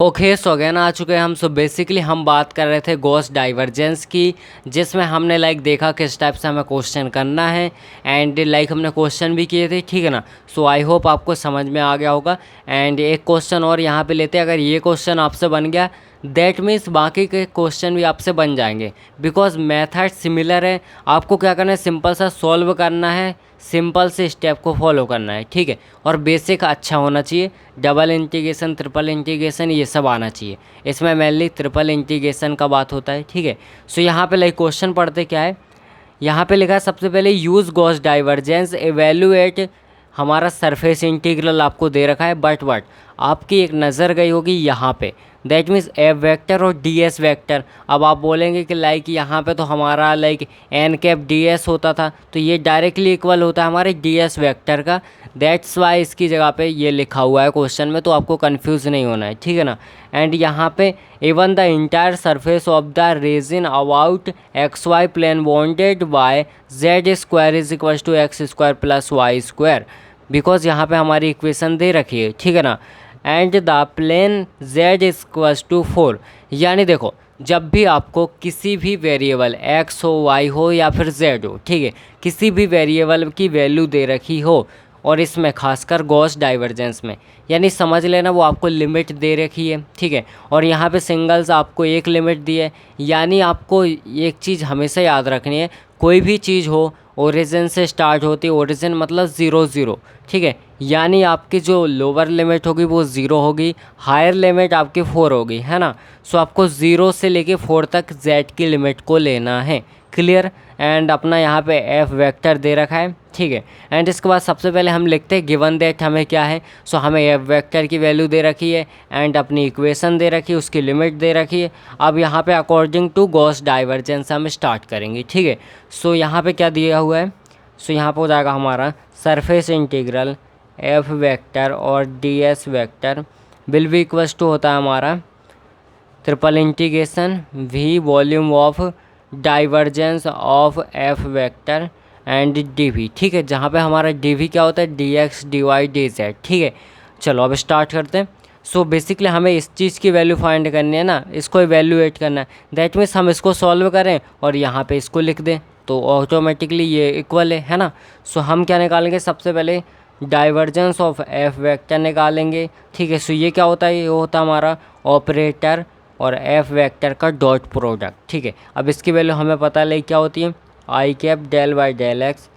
Okay so again आ चुके हैं हम। सो बेसिकली हम बात कर रहे थे गॉस डाइवर्जेंस की, जिसमें हमने देखा किस टाइप से हमें क्वेश्चन करना है एंड हमने क्वेश्चन भी किए थे, ठीक है ना। सो आई होप आपको समझ में आ गया होगा। एंड एक क्वेश्चन और यहाँ पे लेते हैं। अगर ये क्वेश्चन आपसे बन गया दैट मीन्स बाकी के क्वेश्चन भी आपसे बन जाएंगे, बिकॉज मेथड सिमिलर है। आपको क्या करना है, सिंपल सा सॉल्व करना है, सिंपल से स्टेप को फॉलो करना है, ठीक है। और बेसिक अच्छा होना चाहिए, डबल इंटीग्रेशन ट्रिपल इंटीग्रेशन ये सब आना चाहिए। इसमें मेनली ट्रिपल इंटीग्रेशन का बात होता है, ठीक है। सो यहाँ पे क्वेश्चन पढ़ते क्या है, यहाँ पे लिखा है सबसे पहले यूज़ गॉस डाइवर्जेंस एवेल्यूएट। हमारा सरफेस इंटीग्रल आपको दे रखा है, बट आपकी एक नज़र गई होगी यहाँ पे, दैट मीन्स एफ वेक्टर और डी एस वेक्टर। अब आप बोलेंगे कि यहाँ पे तो हमारा एन कैप डी एस होता था, तो ये डायरेक्टली इक्वल होता है हमारे डी एस वेक्टर का। दैट्स वाई इसकी जगह पे ये लिखा हुआ है क्वेश्चन में, तो आपको कंफ्यूज नहीं होना है, ठीक है ना। एंड यहाँ पे even the entire surface of the region about x y plane bounded by z square is equal to x square plus y square, because यहाँ पे हमारी इक्वेशन दे रखी है, ठीक है ना। And the plane z equal to 4। यानी देखो, जब भी आपको किसी भी वेरिएबल एक्स हो, वाई हो या फिर जेड हो, ठीक है, किसी भी वेरिएबल की वैल्यू दे रखी हो, और इसमें खासकर गॉस डाइवर्जेंस में, यानी समझ लेना वो आपको लिमिट दे रखी है, ठीक है। और यहाँ पे सिंगल्स आपको एक लिमिट दी है। यानी आपको एक चीज़ हमेशा याद रखनी है, कोई भी चीज़ हो ओरिजिन से स्टार्ट होती है, ओरिजिन मतलब 0 0, ठीक है। यानी आपकी जो लोअर लिमिट होगी वो 0 होगी, हायर लिमिट आपकी 4 होगी, है ना। सो आपको 0 से लेके 4 तक z की लिमिट को लेना है, क्लियर। एंड अपना यहाँ पे f वेक्टर दे रखा है, ठीक है। एंड इसके बाद सबसे पहले हम लिखते हैं गिवन दैट हमें क्या है। सो हमें f वेक्टर की वैल्यू दे रखी है एंड अपनी इक्वेशन दे रखी है, उसकी लिमिट दे रखी है। अब यहाँ पे अकॉर्डिंग टू गॉस डाइवर्जेंस हम स्टार्ट करेंगे, ठीक है। सो यहाँ पे क्या दिया हुआ है, सो यहाँ पे हो जाएगा हमारा सरफेस इंटीग्रल f वेक्टर और ds vector will be equals to होता है हमारा triple integration v volume of divergence of f vector and dv, ठीक है। जहाँ पे हमारा dv क्या होता है, dx dy dz, ठीक है। चलो अब स्टार्ट करते हैं। सो बेसिकली हमें इस चीज़ की वैल्यू फाइंड करनी है ना, इसको इवेल्यूएट करना है। दैट मीन्स हम इसको सॉल्व करें और यहाँ पे इसको लिख दें तो ऑटोमेटिकली ये इक्वल है ना। सो हम क्या निकालेंगे, सबसे पहले डाइवर्जेंस ऑफ एफ वेक्टर निकालेंगे, ठीक है। सो ये क्या होता है, ये होता है हमारा ऑपरेटर और एफ वेक्टर का डॉट प्रोडक्ट, ठीक है। अब इसकी वैल्यू हमें पता है क्या होती है, I cap del by del X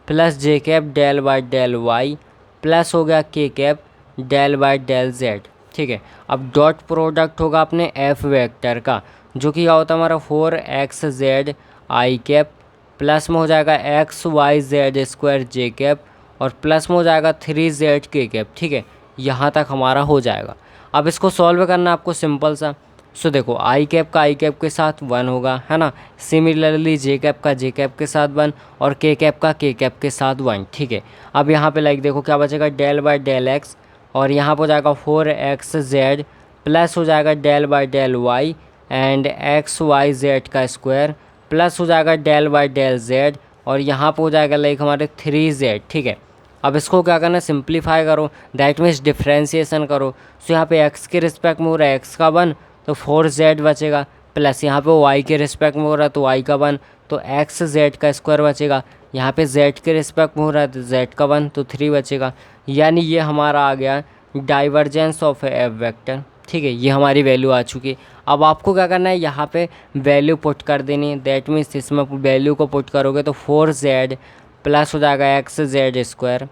plus J cap del by del Y plus हो गया K cap del by del Z, ठीक है। अब डॉट प्रोडक्ट होगा अपने एफ वेक्टर का, जो कि क्या होता है हमारा 4x Z I cap plus में हो जाएगा एक्स वाई जेड स्क्वायर जे कैप और प्लस में हो जाएगा 3z के कैप, ठीक है। यहाँ तक हमारा हो जाएगा। अब इसको सॉल्व करना आपको सिंपल सा। सो देखो, आई कैप का आई कैप के साथ 1 होगा, है ना। सिमिलरली जे कैप का जे कैप के साथ 1 और के कैप का के कैप के साथ 1, ठीक है। अब यहाँ पे देखो क्या बचेगा, डेल बाई डेल एक्स और यहाँ पर हो जाएगा 4x जेड प्लस हो जाएगा del by del y and x y z का स्क्वायर प्लस हो जाएगा डेल बाई डेल जेड और यहाँ पर हो जाएगा हमारे 3z, ठीक है। अब इसको क्या करना है, सिंप्लीफाई करो, दैट मीन्स डिफ्रेंशिएशन करो। सो यहाँ पे x के रिस्पेक्ट में हो रहा है x का 1 तो 4z बचेगा, प्लस यहाँ पे y के रिस्पेक्ट में हो रहा है तो y का 1 तो x z का स्क्वायर बचेगा, यहाँ पे z के रिस्पेक्ट में हो रहा है तो z का 1 तो 3 बचेगा। यानी ये हमारा आ गया डाइवर्जेंस ऑफ एफ वेक्टर, ठीक है। ये हमारी वैल्यू आ चुकी है। अब आपको क्या करना है, यहाँ पे वैल्यू पुट कर देनी है, दैट मीन्स इसमें वैल्यू को पुट करोगे तो 4z प्लस हो जाएगा एक्स जेड स्क्वायर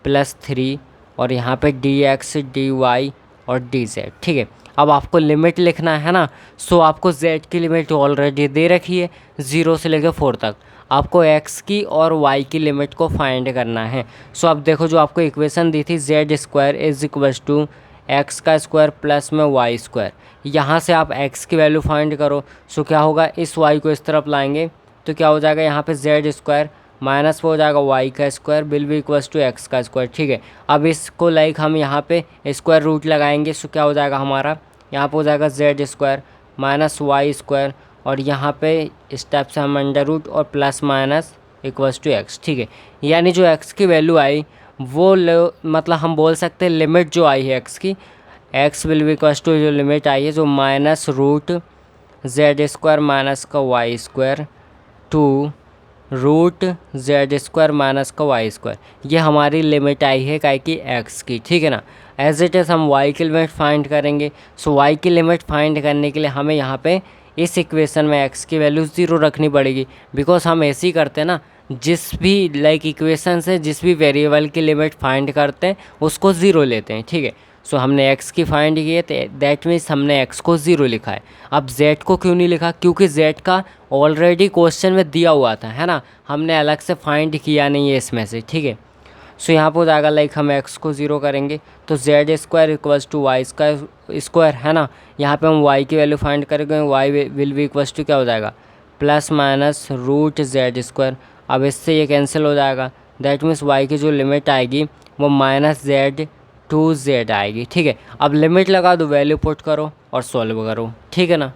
प्लस 3 और यहाँ पे dx dy और dz, ठीक है। अब आपको लिमिट लिखना है ना। सो आपको z की लिमिट ऑलरेडी दे रखी है 0 से लेकर 4 तक, आपको x की और y की लिमिट को फाइंड करना है। सो अब देखो, जो आपको इक्वेशन दी थी z square is equal to x का स्क्वायर प्लस में वाई स्क्वायर, यहाँ से आप x की वैल्यू फाइंड करो। सो क्या होगा, इस y को इस तरफ लाएंगे तो क्या हो जाएगा, यहाँ पे जेड स्क्वायर माइनस हो जाएगा वाई का square will be equals to x का स्क्वायर, ठीक है। अब इसको हम यहाँ पे स्क्वायर रूट लगाएंगे। सो क्या हो जाएगा हमारा, यहाँ पे हो जाएगा z square minus y square और यहाँ पे इस टाइप से हम अंडर रूट और plus minus equals to x, ठीक है। यानी जो एक्स की वैल्यू आई वो मतलब हम बोल सकते हैं लिमिट जो आई है एक्स की X will be equals to जो लिमिट आई है जो minus root Z square minus का Y square to root Z square minus का वाई स्क्वायर। ये हमारी लिमिट आई है काय की एक्स की, ठीक है ना। एज इट इज़ हम वाई की लिमिट फाइंड करेंगे। सो वाई की लिमिट फाइंड करने के लिए हमें यहाँ पे इस इक्वेशन में एक्स की वैल्यू 0 रखनी पड़ेगी, बिकॉज हम ऐसे ही करते हैं ना, जिस भी इक्वेशन से जिस भी वेरिएबल की लिमिट फाइंड करते हैं उसको 0 लेते हैं, ठीक है। सो हमने x की फाइंड की है तो दैट मीन्स हमने x को 0 लिखा है। अब z को क्यों नहीं लिखा, क्योंकि z का ऑलरेडी क्वेश्चन में दिया हुआ था, है ना, हमने अलग से फाइंड किया नहीं है इसमें से, ठीक है। सो यहाँ पर हो जाएगा हम x को 0 करेंगे तो z square equals to y square, है ना। यहाँ पे हम y की वैल्यू फाइंड करेंगे, y will be equals to क्या हो जाएगा plus minus root Z square. अब इससे ये कैंसिल हो जाएगा, दैट मीन्स y की जो लिमिट आएगी वो माइनस जेड टू जेड आएगी, ठीक है। अब लिमिट लगा दो, वैल्यू पुट करो और सॉल्व करो, ठीक है ना।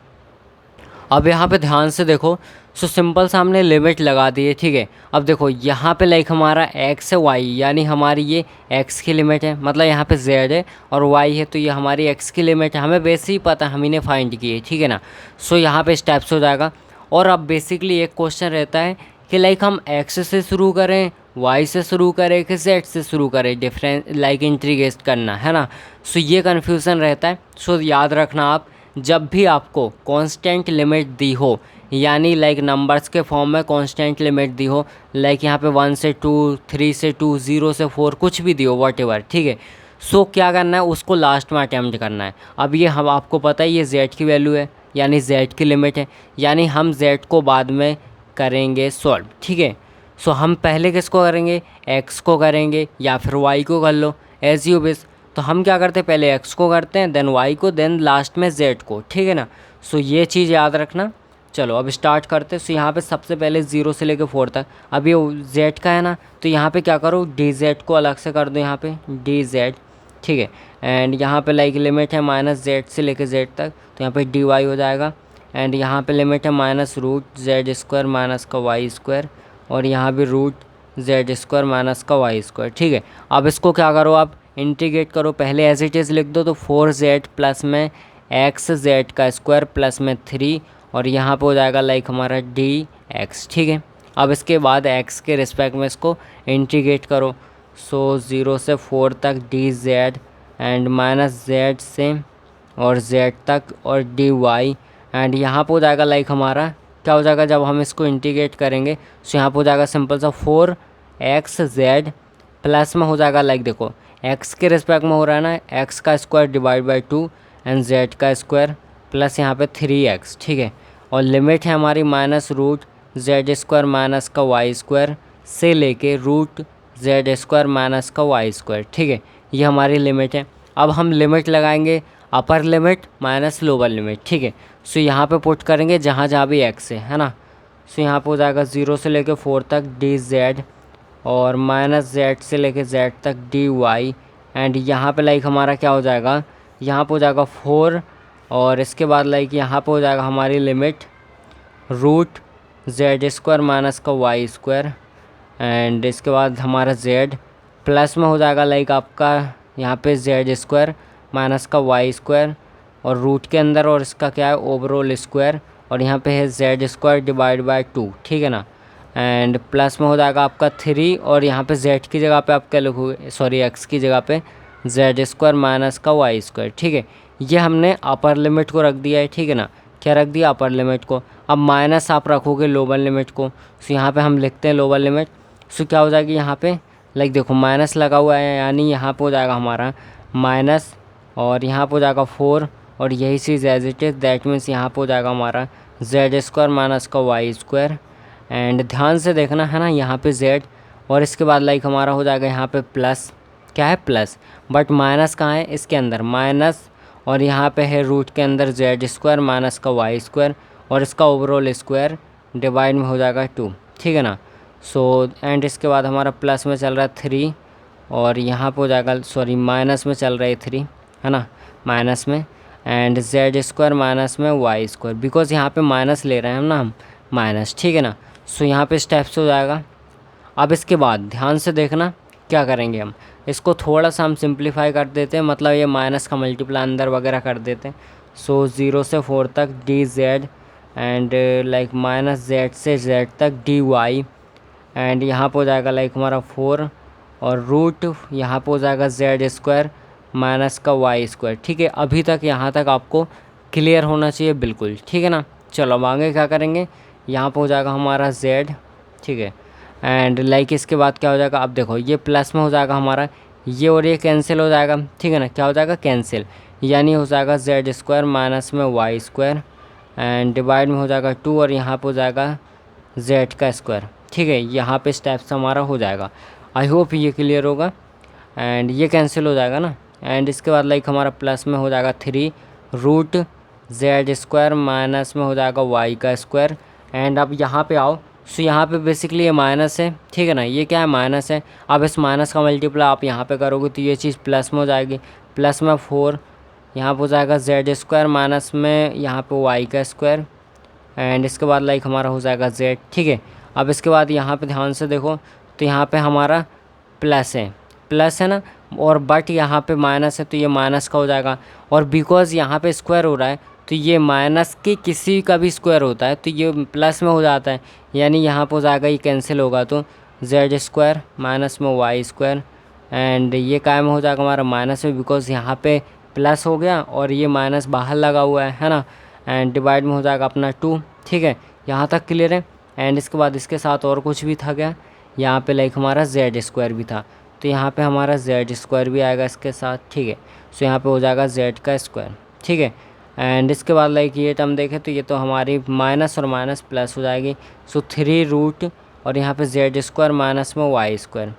अब यहाँ पे ध्यान से देखो, सो सिंपल सा हमने लिमिट लगा दी है, ठीक है। अब देखो यहाँ पे हमारा x है y, यानी हमारी ये x की लिमिट है, मतलब यहाँ पे z है और y है तो ये हमारी x की लिमिट है, हमें वैसे ही पता है, हम इन्हें फाइंड किए, ठीक है ना। सो यहाँ पे स्टेप्स हो जाएगा। और अब बेसिकली एक क्वेश्चन रहता है कि हम x से शुरू करें, y से शुरू करें कि z से शुरू करें, डिफरेंस इंटीग्रेट करना, है ना। सो ये कन्फ्यूज़न रहता है। सो याद रखना आप, जब भी आपको कांस्टेंट लिमिट दी हो, यानी नंबर्स के फॉर्म में कांस्टेंट लिमिट दी हो, यहाँ पे 1 से 2, 3 से 2, 0 से 4 कुछ भी दी हो, वॉटेवर, ठीक है। सो क्या करना है, उसको लास्ट में अटैम्प्ट करना है। अब ये हम आपको पता है ये z की वैल्यू है, यानी z की लिमिट है, यानी हम z को बाद में करेंगे सॉल्व, ठीक है। सो हम पहले किसको करेंगे, x को करेंगे या फिर y को कर लो, एज यू विश। तो हम क्या करते हैं, पहले x को करते हैं, देन y को, देन लास्ट में z को, ठीक है ना। सो ये चीज़ याद रखना। चलो अब स्टार्ट करते हैं। सो यहाँ पे सबसे पहले 0 से लेकर 4 तक, अब ये z का है ना, तो यहाँ पे क्या करो, dz को अलग से कर दो, यहाँ पे dz, ठीक है। एंड यहाँ पे लिमिट है माइनस z से लेकर z तक, तो यहाँ पे dy हो जाएगा। एंड यहाँ पे लिमिट है minus root Z square minus का वाई स्क्वायर, और यहाँ भी रूट जेड स्क्वायर माइनस का वाई स्क्वायर, ठीक है। अब इसको क्या करो, आप इंटीग्रेट करो, पहले एज इट इज़ लिख दो, तो 4z प्लस में एक्स जेड का स्क्वायर प्लस में 3, और यहाँ पे हो जाएगा हमारा dx, ठीक है। अब इसके बाद x के रिस्पेक्ट में इसको इंटीग्रेट करो। सो 0 से 4 तक dz एंड माइनस z से और z तक और dy, एंड यहाँ पे हो जाएगा हमारा क्या हो जाएगा, जब हम इसको इंटीग्रेट करेंगे तो यहाँ पे हो जाएगा सिंपल सा 4xz प्लस में हो जाएगा देखो x के रिस्पेक्ट में हो रहा है ना, x का square divide by 2 and z का स्क्वायर प्लस यहाँ पे 3x, ठीक है। और लिमिट है हमारी minus root Z square minus का वाई स्क्वायर से लेके रूट जेड स्क्वायर माइनस का वाई स्क्वायर, ठीक है। ये हमारी लिमिट है। अब हम लिमिट लगाएंगे upper limit minus lower limit, ठीक है। सो यहाँ पे पुट करेंगे जहाँ जहाँ भी x है ना। सो यहाँ पे हो जाएगा 0 से लेके 4 तक dz और माइनस z से लेके z तक dy, एंड यहाँ पे हमारा क्या हो जाएगा, यहाँ पे हो जाएगा 4, और इसके बाद यहाँ पे हो जाएगा हमारी limit root Z square minus का वाई स्क्वायर, एंड इसके बाद हमारा z प्लस में हो जाएगा आपका यहाँ पे जेड स्क्वायर माइनस का वाई स्क्वायर, और रूट के अंदर और इसका क्या है ओवरऑल स्क्वायर, और यहाँ पे है जेड स्क्वायर डिवाइड बाय 2, ठीक है ना। एंड प्लस में हो जाएगा आपका 3, और यहाँ पे z की जगह पे आप क्या लिखोगे, सॉरी x की जगह पे जेड स्क्वायर माइनस का वाई स्क्वायर, ठीक है। ये हमने अपर लिमिट को रख दिया है, ठीक है ना। क्या रख दिया, अपर लिमिट को। अब माइनस आप रखोगे लोअर लिमिट को। सो यहाँ पे हम लिखते हैं लोअर लिमिट। सो क्या हो जाएगी यहाँ पे देखो माइनस लगा हुआ है, यानी यहाँ पे हो जाएगा हमारा माइनस, और यहाँ पे हो जाएगा 4, और यही चीज़ as it is, that means यहाँ पे हो जाएगा हमारा जेड स्क्वायर माइनस का वाई स्क्वायर। एंड ध्यान से देखना है ना, यहाँ पे z, और इसके बाद हमारा हो जाएगा यहाँ पे प्लस, क्या है प्लस, बट माइनस कहाँ है, इसके अंदर माइनस, और यहाँ पे है रूट के अंदर जेड स्क्वायर माइनस का वाई स्क्वायर, और इसका ओवरऑल स्क्वायर डिवाइड में हो जाएगा 2, ठीक है ना। सो एंड इसके बाद हमारा प्लस में चल रहा है 3, और यहाँ पे हो जाएगा सॉरी माइनस में चल रहा है 3, है ना, माइनस में, एंड जेड स्क्वायर माइनस में वाई स्क्वायर, बिकॉज यहाँ पे माइनस ले रहे हैं हम ना, हम माइनस, ठीक है ना। सो यहाँ पे स्टेप्स हो जाएगा। अब इसके बाद ध्यान से देखना क्या करेंगे हम, इसको थोड़ा सा हम सिंप्लीफाई कर देते हैं, मतलब ये माइनस का मल्टीप्लाई अंदर वगैरह कर देते हैं। सो 0 से 4 तक D Z and like minus Z से जेड तक डी वाई, एंड यहाँ पर हो जाएगा लाइक हमारा 4 और रूट यहाँ पर हो जाएगा जेड स्क्वायर माइनस का वाई स्क्वायर। ठीक है, अभी तक यहाँ तक आपको क्लियर होना चाहिए बिल्कुल, ठीक है ना। चलो अब आगे क्या करेंगे, यहाँ पर हो जाएगा हमारा z, ठीक है, एंड लाइक इसके बाद क्या हो जाएगा, अब देखो ये प्लस में हो जाएगा हमारा ये और ये कैंसिल हो जाएगा, ठीक है ना, क्या हो जाएगा कैंसिल, यानी हो जाएगा जेड स्क्वायर माइनस में वाई स्क्वायर एंड डिवाइड में हो जाएगा 2 और यहाँ पर हो जाएगा z का स्क्वायर। ठीक है, यहाँ पे स्टेप से हमारा हो जाएगा। आई होप ये क्लियर होगा एंड ये कैंसिल हो जाएगा ना, एंड इसके बाद लाइक हमारा प्लस में हो जाएगा 3 रूट जेड स्क्वायर माइनस में हो जाएगा वाई का स्क्वायर, एंड अब यहाँ पे आओ। सो यहाँ पे बेसिकली ये माइनस है, ठीक है ना, ये क्या है माइनस है। अब इस माइनस का मल्टीप्लाई आप यहाँ पे करोगे तो ये चीज़ प्लस में हो जाएगी, प्लस में 4 यहाँ पर हो जाएगा जेड स्क्वायर माइनस में यहाँ पे वाई का स्क्वायर, एंड इसके बाद लाइक हमारा हो जाएगा जेड। ठीक है, अब इसके बाद यहाँ पे ध्यान से देखो तो यहाँ पे हमारा प्लस है ना, और बट यहाँ पे माइनस है तो ये माइनस का हो जाएगा, और बिकॉज़ यहाँ पे स्क्वायर हो रहा है तो ये माइनस के किसी का भी स्क्वायर होता है तो ये प्लस में हो जाता है, यानी यहाँ पर हो जाएगा ये कैंसिल होगा तो जेड स्क्वायर माइनस में वाई स्क्वायर, एंड ये कायम हो जाएगा हमारा माइनस में बिकॉज़ यहाँ पे प्लस हो गया और ये माइनस बाहर लगा हुआ है ना, एंड डिवाइड में हो जाएगा अपना 2। ठीक है, यहाँ तक क्लियर है। एंड इसके बाद इसके साथ और कुछ भी था क्या, यहाँ पे लाइक हमारा जेड स्क्वायर भी था तो यहाँ पे हमारा जेड स्क्वायर भी आएगा इसके साथ। ठीक है, सो यहाँ पे हो जाएगा जेड का स्क्वायर। ठीक है, एंड इसके बाद लाइक ये टर्म देखें तो ये तो हमारी माइनस और माइनस प्लस हो जाएगी, सो 3 रूट और यहाँ पे जेड स्क्वायर माइनस में वाई स्क्वायर।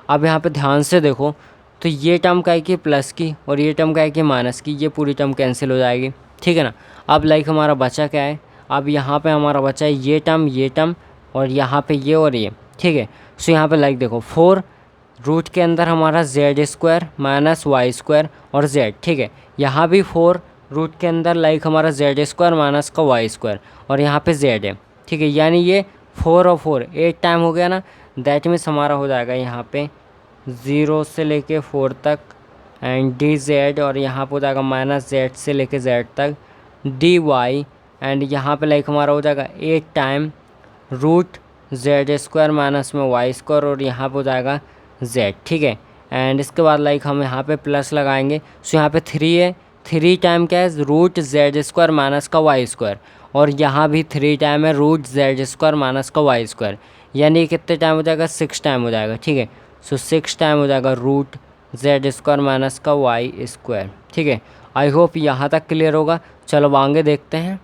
अब यहाँ पे ध्यान से देखो तो ये टर्म का है कि प्लस की और ये टर्म का है कि माइनस की, ये पूरी टर्म कैंसिल हो जाएगी। ठीक है ना, अब लाइक हमारा बचा क्या है, अब यहाँ पे हमारा बचा है ये टर्म और यहाँ पे ये और ये। ठीक है, सो यहाँ पे लाइक देखो 4 रूट के अंदर हमारा Z square minus y square और जेड। ठीक है, यहाँ भी 4 रूट के अंदर लाइक हमारा जेड स्क्वायर माइनस का वाई स्क्वायर और यहाँ पे जेड है। ठीक है, यानी ये 4 और 4 8 टाइम हो गया ना, दैट मीन्स हमारा हो जाएगा यहाँ पे 0 से लेके 4 तक एंड डी जेड, और यहाँ पर हो जाएगा माइनस जेड से लेके जेड तक डी वाई, एंड यहाँ पे लाइक हमारा हो जाएगा 8 time root Z square minus में वाई स्क्वायर और यहाँ पे हो जाएगा जेड। ठीक है, एंड इसके बाद लाइक हम यहाँ पे प्लस लगाएंगे, सो यहाँ पे 3 है, 3 टाइम क्या है रूट जेड स्क्वायर माइनस का वाई स्क्वायर, और यहाँ भी 3 टाइम है रूट जेड स्क्वायर माइनस का वाई स्क्वायर, यानी कितने टाइम हो जाएगा 6 टाइम हो जाएगा। ठीक है, सो 6 टाइम हो जाएगा रूट जेड स्क्वायर माइनस का वाई स्क्वायर। ठीक है, आई होप यहाँ तक क्लियर होगा। चलो आगे देखते हैं।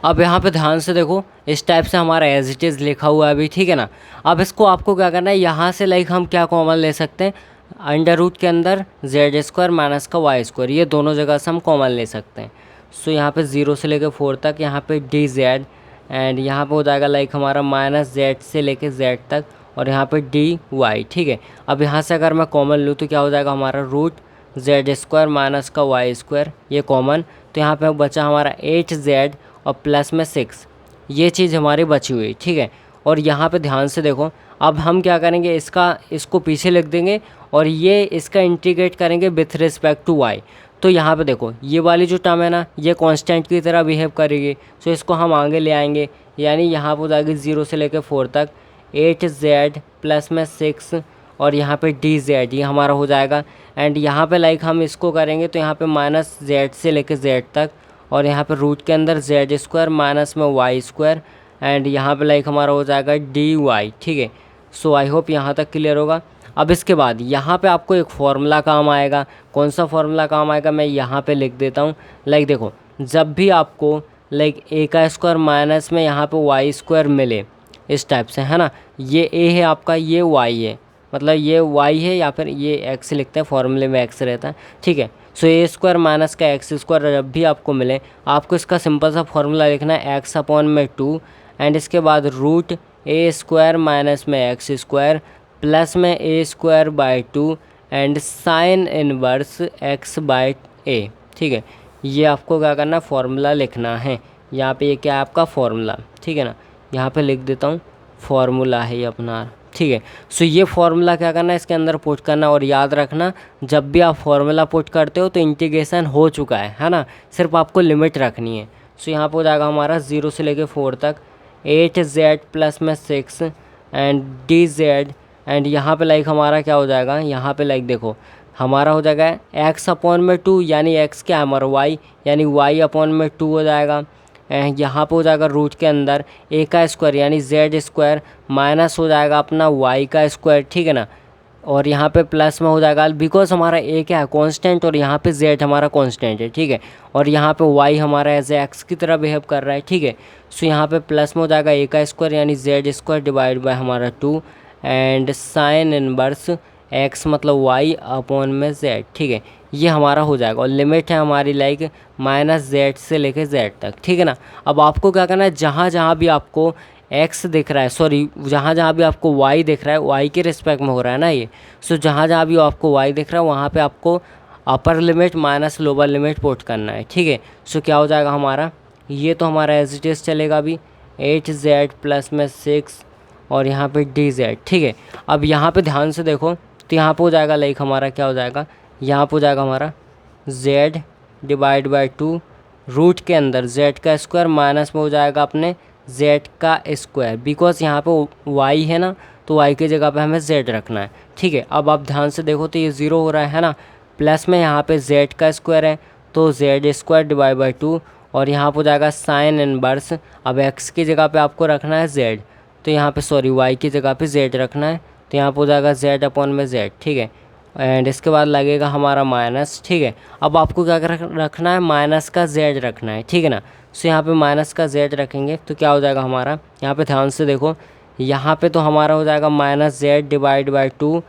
अब यहाँ पे ध्यान से देखो इस टाइप से हमारा एज इट इज़ लिखा हुआ है अभी। ठीक है ना, अब इसको आपको क्या करना है, यहाँ से लाइक हम क्या कॉमन ले सकते हैं, अंडर रूट के अंदर जेड स्क्वायर माइनस का वाई स्क्वायर, ये दोनों जगह से हम कॉमन ले सकते हैं। सो यहाँ पे 0 से लेकर 4 तक यहाँ पे डी जेड, एंड यहाँ पे हो जाएगा लाइक हमारा माइनस जेड से लेकर जेड तक और यहाँ पे डी वाई। ठीक है, अब यहाँ से अगर मैं कॉमन लूँ तो क्या हो जाएगा हमारा रूट जेड स्क्वायर माइनस का वाई स्क्वायर, ये कॉमन, तो यहाँ पे बचा हमारा 8 जेड और प्लस में 6, ये चीज़ हमारी बची हुई। ठीक है, और यहाँ पे ध्यान से देखो अब हम क्या करेंगे, इसको पीछे लिख देंगे और ये इसका इंटीग्रेट करेंगे विथ रिस्पेक्ट टू वाई। तो यहाँ पे देखो ये वाली जो टर्म है ना, ये कांस्टेंट की तरह बिहेव करेगी, सो इसको हम आगे ले आएंगे, यानी यहाँ पर हो जाएगी 0 से लेकर 4 तक 8 जेड प्लस में 6 और यहाँ पे डी जेड, ये हमारा हो जाएगा। एंड यहाँ पे लाइक हम इसको करेंगे तो यहाँ पे माइनस जेड से लेकर जेड तक और यहाँ पे रूट के अंदर जेड स्क्वायर माइनस में वाई स्क्वायर, एंड यहाँ पे लाइक हमारा हो जाएगा डी वाई। ठीक है, सो आई होप यहाँ तक क्लियर होगा। अब इसके बाद यहाँ पे आपको एक फार्मूला काम आएगा। कौन सा फार्मूला काम आएगा मैं यहाँ पे लिख देता हूँ। लाइक देखो जब भी आपको लाइक ए का स्क्वायर माइनस में यहाँ पे वाई स्क्वायर मिले इस टाइप से, है ना, ये ए है आपका, ये वाई है, मतलब ये वाई है या फिर ये एक्स लिखते हैं, फॉर्मूले में एक्स रहता है। ठीक है, सो ए स्क्वायर माइनस का एक्स स्क्वायर जब भी आपको मिले, आपको इसका सिंपल सा फॉर्मूला लिखना है एक्स अपॉन में 2 एंड इसके बाद रूट ए स्क्वायर माइनस में एक्स स्क्वायर प्लस में A square by 2 and sine inverse X by A. ठीक है, ये आपको क्या करना है, फॉर्मूला लिखना है। यहाँ पे ये क्या है आपका फॉर्मूला। ठीक है ना, यहाँ पे लिख देता हूँ, फॉर्मूला है ये अपना। ठीक है। सो ये फार्मूला क्या करना है, इसके अंदर पुट करना, और याद रखना जब भी आप फार्मूला पुट करते हो तो इंटीग्रेशन हो चुका है ना, सिर्फ आपको लिमिट रखनी है। सो यहाँ पे हो जाएगा हमारा 0 से लेके 4 तक 8z प्लस में 6 एंड dz, एंड यहाँ पे लाइक हमारा क्या हो जाएगा, यहाँ पे लाइक देखो हमारा हो जाएगा x अपॉन में 2, यानी x क्या है हमारा y, यानी y अपॉन में 2 हो जाएगा। यहाँ पे हो जाएगा रूट के अंदर a का स्क्वायर यानी z स्क्वायर माइनस हो जाएगा अपना y का स्क्वायर, ठीक है ना, और यहाँ पे प्लस में हो जाएगा बिकॉज हमारा a क्या है कांस्टेंट और यहाँ पे z हमारा कांस्टेंट है, ठीक है, और यहाँ पे y हमारा एज ए x की तरह बिहेव कर रहा है, ठीक है। सो यहाँ पे प्लस में हो जाएगा a का स्क्वायर यानी z स्क्वायर डिवाइड बाय हमारा 2 एंड साइन इनवर्स x मतलब y अपॉन में z, ठीक है, ये हमारा हो जाएगा, और लिमिट है हमारी लाइक -z से लेके z तक, ठीक है ना। अब आपको क्या करना है, जहाँ जहाँ भी आपको x दिख रहा है, सॉरी जहाँ जहाँ भी आपको y दिख रहा है, y के रिस्पेक्ट में हो रहा है ना ये, सो जहाँ जहाँ भी आपको y दिख रहा है वहाँ पे आपको upper limit minus lower limit put करना है, ठीक है। सो क्या हो जाएगा हमारा, ये तो हमारा एज इट इज़ चलेगा अभी 8z प्लस में 6 और यहाँ पे dz, ठीक है। अब यहाँ पे ध्यान से देखो तो यहाँ पे हो जाएगा लाइक हमारा क्या हो जाएगा, यहाँ पे हो जाएगा हमारा z डिवाइड बाय 2 रूट के अंदर z का स्क्वायर माइनस में हो जाएगा अपने z का स्क्वायर, बिकॉज यहाँ पे y है ना, तो y की जगह पे हमें z रखना है, ठीक है। अब आप ध्यान से देखो तो ये 0 हो रहा है ना, प्लस में यहाँ पे z का स्क्वायर है तो z स्क्वायर डिवाइड बाई 2, और यहाँ पे हो जाएगा साइन इनवर्स, अब x की जगह पे आपको रखना है z, तो यहाँ पे सॉरी y की जगह पे z रखना है, तो यहाँ पे हो जाएगा z अपॉन में z, ठीक है, एंड इसके बाद लगेगा हमारा माइनस, ठीक है। अब आपको क्या रखना है, माइनस का z रखना है, ठीक है ना। सो यहाँ पे माइनस का z रखेंगे तो क्या हो जाएगा हमारा, यहाँ पे ध्यान से देखो, यहाँ पे तो हमारा हो जाएगा -z डिवाइड बाई 2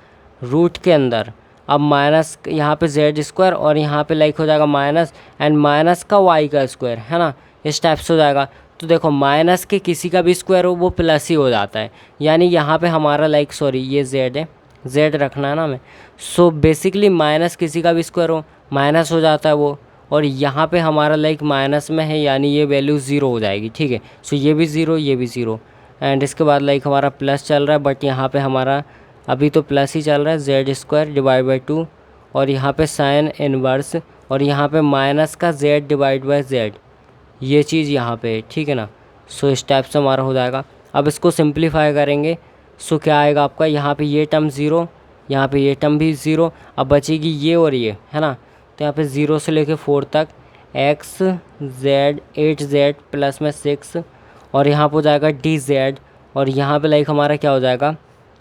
रूट के अंदर, अब माइनस यहाँ पे z स्क्वायर और यहाँ पे लाइक हो जाएगा माइनस एंड माइनस का y का स्क्वायर, है ना, इस टाइप से हो जाएगा। तो देखो माइनस के किसी का भी स्क्वायर हो वो प्लस ही हो जाता है, यानी यहाँ पे हमारा लाइक सॉरी ये z है, z रखना है ना हमें। सो बेसिकली माइनस किसी का भी स्क्वायर हो माइनस हो जाता है वो, और यहाँ पे हमारा लाइक माइनस में है यानी ये वैल्यू 0 हो जाएगी, ठीक है। सो ये भी 0 ये भी 0, एंड इसके बाद लाइक हमारा प्लस चल रहा है, बट यहाँ पे हमारा अभी तो प्लस ही चल रहा है, z स्क्वायर डिवाइड बाई 2 और यहाँ पे साइन इनवर्स और यहाँ पे माइनस का z डिवाइड बाई z, ये चीज़ यहाँ पे है, ठीक है ना। सो इस टाइप से हमारा हो जाएगा। अब इसको सिंप्लीफाई करेंगे, सो क्या आएगा आपका, यहाँ पे ये टर्म 0, यहाँ पे ये टर्म भी 0, अब बचेगी ये और ये, है ना, तो यहाँ पे 0 से लेके 4 तक x z 8z प्लस में 6 और यहाँ पे हो जाएगा dz, और यहाँ पे लाइक हमारा क्या हो जाएगा,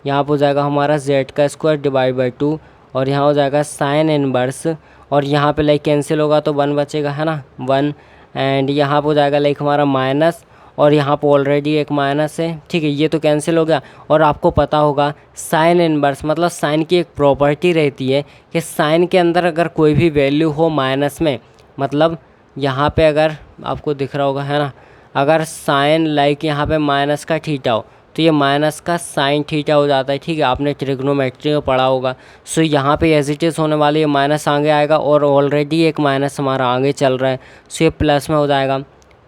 यहाँ पे हो जाएगा हमारा z का स्क्वायर डिवाइड बाई 2 और यहाँ हो जाएगा साइन इनवर्स, और यहाँ पे लाइक कैंसिल होगा तो 1 बचेगा, है ना 1, एंड यहाँ पे हो जाएगा लाइक हमारा माइनस, और यहाँ पे ऑलरेडी एक माइनस है, ठीक है, ये तो कैंसिल हो गया। और आपको पता होगा साइन इनवर्स मतलब साइन की एक प्रॉपर्टी रहती है कि साइन के अंदर अगर कोई भी वैल्यू हो माइनस में, मतलब यहाँ पे अगर आपको दिख रहा होगा, है ना, अगर साइन लाइक यहाँ पे माइनस का थीटा हो तो ये माइनस का साइन थीटा हो जाता है, ठीक है, आपने ट्रिग्नोमेट्री में पढ़ा होगा। सो यहाँ पे एज इट इज़ होने वाली ये माइनस आगे आएगा, और ऑलरेडी एक माइनस हमारा आगे चल रहा है, सो ये प्लस में हो जाएगा,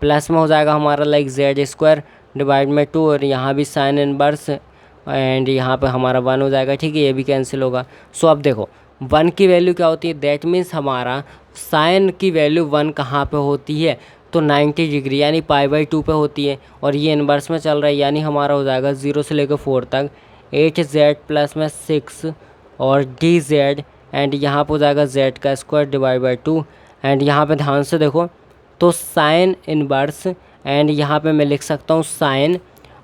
प्लस में हो जाएगा हमारा लाइक z स्क्वायर डिवाइड में 2 और यहाँ भी साइन इनवर्स एंड यहाँ पे हमारा 1 हो जाएगा, ठीक है, ये भी कैंसिल होगा। सो अब देखो 1 की वैल्यू क्या होती है, दैट मीन्स हमारा साइन की वैल्यू 1 कहाँ पे होती है, तो 90 डिग्री यानी π/2 पे होती है, और ये इनवर्स में चल रहा है, यानी हमारा हो जाएगा 0 से लेकर 4 तक 8z प्लस में 6 और dz, एंड यहाँ पे हो जाएगा z का स्क्वायर डिवाइड बाई 2, एंड यहाँ पे ध्यान से देखो तो साइन इनवर्स एंड यहाँ पे मैं लिख सकता हूँ साइन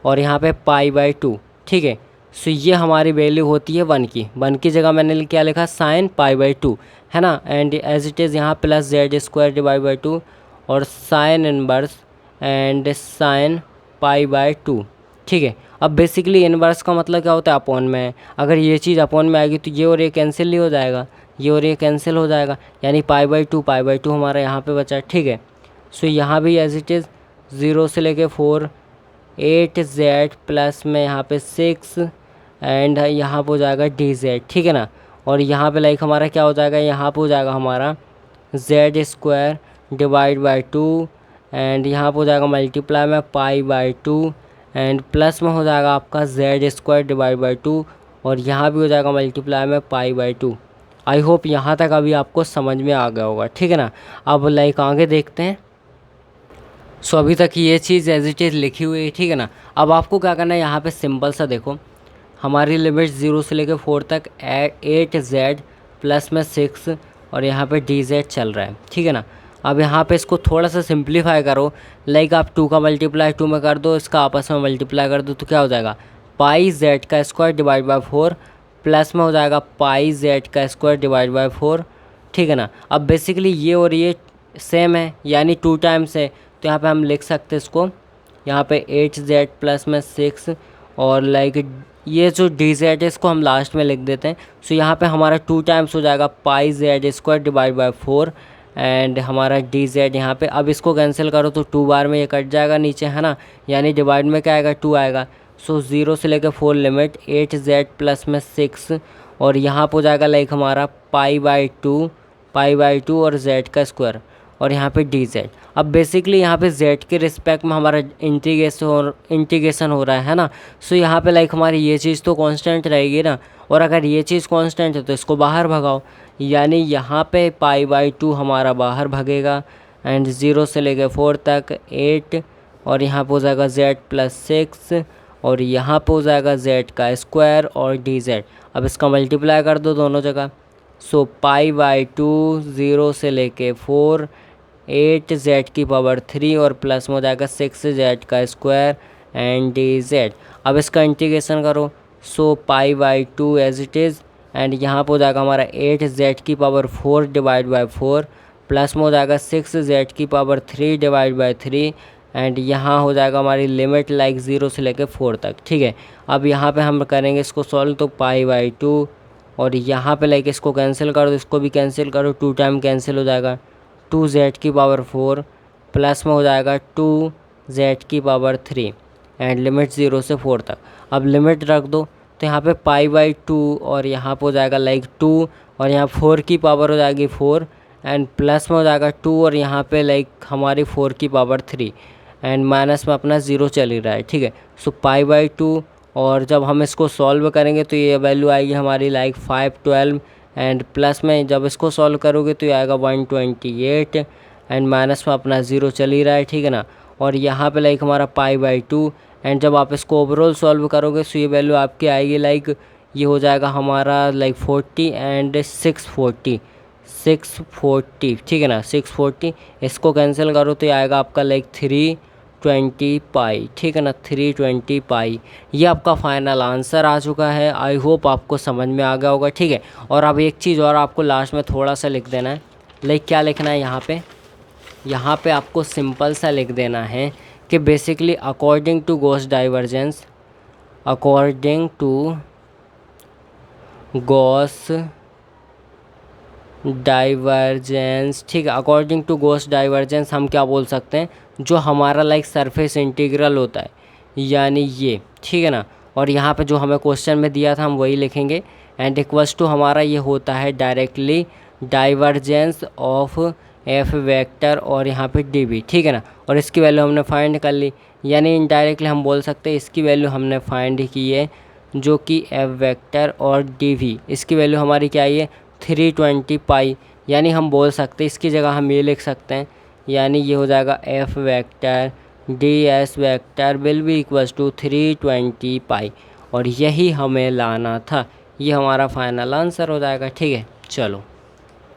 और यहाँ पे π/2, ठीक है। सो ये हमारी वैल्यू होती है 1 की जगह मैंने क्या लिखा साइन π/2, है ना, एंड एज इट इज़ यहाँ plus z square divide by 2 और साइन इनवर्स एंड साइन π/2, ठीक है। अब बेसिकली इनवर्स का मतलब क्या होता है, अपॉन में है, अगर ये चीज़ अपॉन में आएगी तो ये और ये कैंसिल नहीं हो जाएगा, ये और ये कैंसिल हो जाएगा, यानी π/2 हमारा यहाँ पे बचा, ठीक है। सो यहाँ भी एज इट इज़ 0 से लेके 4 8z प्लस में यहाँ पे 6 एंड यहाँ पे हो जाएगा dz, ठीक है ना, और यहाँ पे लाइक हमारा क्या हो जाएगा, यहाँ पे हो जाएगा हमारा z square divide by 2 and यहाँ पे हो जाएगा मल्टीप्लाई में π/2 एंड प्लस में हो जाएगा आपका जेड स्क्वायर डिवाइड बाई 2 और यहाँ भी हो जाएगा मल्टीप्लाई में पाई बाई 2। आई होप यहाँ तक अभी आपको समझ में आ गया होगा, ठीक है ना। अब लाइक आगे देखते हैं। सो अभी तक ये चीज़ एज इट इज़ लिखी हुई है, ठीक है ना। अब आपको क्या करना है, यहाँ पे सिंपल सा देखो, हमारी लिमिट 0 से लेकर 4 तक 8z प्लस में 6 और यहाँ पे dz चल रहा है, ठीक है ना। अब यहाँ पे इसको थोड़ा सा सिंप्लीफाई करो, लाइक आप 2 का मल्टीप्लाई 2 में कर दो, इसका आपस में मल्टीप्लाई कर दो, तो क्या हो जाएगा पाई z का स्क्वायर डिवाइड बाई 4 प्लस में हो जाएगा पाई z का स्क्वायर डिवाइड बाई 4, ठीक है ना। अब बेसिकली ये और ये सेम है, यानी 2 टाइम्स है, तो यहाँ पे हम लिख सकते हैं इसको, यहाँ पे 8z प्लस में 6 और लाइक ये जो डी जेड है इसको हम लास्ट में लिख देते हैं। सो यहाँ पे हमारा 2 टाइम्स हो जाएगा pi Z square divide by 4 and हमारा डी जेड यहाँ पे। अब इसको कैंसिल करो तो 2 बार में ये कट जाएगा नीचे, है ना, यानी डिवाइड में क्या आएगा 2 आएगा। सो 0 से लेकर 4 लिमिट 8z प्लस में 6 और यहाँ पर हो जाएगा लाइक हमारा पाई बाई 2 और z का स्क्वायर और यहाँ पे dz। अब बेसिकली यहाँ पे z के रिस्पेक्ट में हमारा इंटीग्रेशन हो रहा है ना। सो यहाँ पे लाइक हमारी ये चीज़ तो कांस्टेंट रहेगी ना, और अगर ये चीज़ कांस्टेंट है तो इसको बाहर भगाओ, यानी यहाँ पे पाई बाई 2 हमारा बाहर भगेगा एंड 0 से लेकर 4 तक 8 और यहाँ पे हो जाएगा z प्लस 6 और यहाँ पे हो जाएगा z का स्क्वायर और dz। अब इसका मल्टीप्लाई कर दो दोनों जगह। सो पाई बाई 2 0 से लेके 4 8z की पावर 3 और प्लस में हो जाएगा 6z का स्क्वायर एंड dz। अब इसका इंटीग्रेशन करो, so pi by 2 as it is and यहाँ पर हो जाएगा हमारा 8z की पावर 4 डिवाइड बाई 4 प्लस में हो जाएगा 6z की पावर 3 डिवाइड बाई 3 एंड यहाँ हो जाएगा हमारी लिमिट लाइक 0 से लेकर 4 तक, ठीक है। अब यहाँ पे हम करेंगे इसको सॉल्व, तो पाई बाई 2 और यहाँ पे लाइक इसको कैंसिल करो, इसको भी कैंसिल करो, 2 टाइम कैंसिल हो जाएगा 2z की पावर 4 प्लस में हो जाएगा 2z की पावर 3 एंड लिमिट 0 से 4 तक। अब लिमिट रख दो, तो यहाँ पे पाई बाई 2 और यहाँ पे हो जाएगा लाइक 2 और यहाँ 4 की पावर हो जाएगी 4 एंड प्लस में हो जाएगा 2 और यहाँ पे लाइक हमारी 4 की पावर 3 एंड माइनस में अपना 0 चल ही रहा है, ठीक है। सो पाई बाई 2 और जब हम इसको सॉल्व करेंगे तो ये वैल्यू आएगी हमारी लाइक 512 एंड प्लस में जब इसको सॉल्व करोगे तो ये आएगा 128 एंड माइनस में अपना 0 चल ही रहा है, ठीक है ना। और यहाँ पे लाइक हमारा पाई बाई 2 एंड जब आप इसको ओवरऑल सॉल्व करोगे तो ये वैल्यू आपकी आएगी लाइक ये हो जाएगा हमारा लाइक 40 एंड 640, ठीक है ना, 640। इसको कैंसिल करो तो ये आएगा आपका लाइक 320 पाई, ठीक है ना, 320 पाई। ये आपका फाइनल आंसर आ चुका है। आई होप आपको समझ में आ गया होगा, ठीक है। और अब एक चीज़ और आपको लास्ट में थोड़ा सा लिख देना है, लाइक क्या लिखना है यहाँ पे आपको सिंपल सा लिख देना है कि basically according to Gauss divergence, ठीक है, अकॉर्डिंग टू गॉस डाइवर्जेंस हम क्या बोल सकते हैं, जो हमारा लाइक सरफेस इंटीग्रल होता है, यानी ये, ठीक है ना। और यहाँ पे जो हमें क्वेश्चन में दिया था हम वही लिखेंगे एंड इक्वल्स टू हमारा ये होता है directly divergence of F vector और यहाँ पे डी वी, ठीक है ना। और इसकी वैल्यू हमने फाइंड कर ली, यानी इनडायरेक्टली हम बोल सकते हैं इसकी वैल्यू हमने फाइंड की है, जो कि एफ वेक्टर और डी वी, इसकी वैल्यू हमारी क्या है 320 पाई। यानी हम बोल सकते हैं इसकी जगह हम ये लिख सकते हैं, यानी ये हो जाएगा f vector d s vector will be equals to 320 pi. और यही हमें लाना था, ये हमारा फाइनल आंसर हो जाएगा, ठीक है। चलो।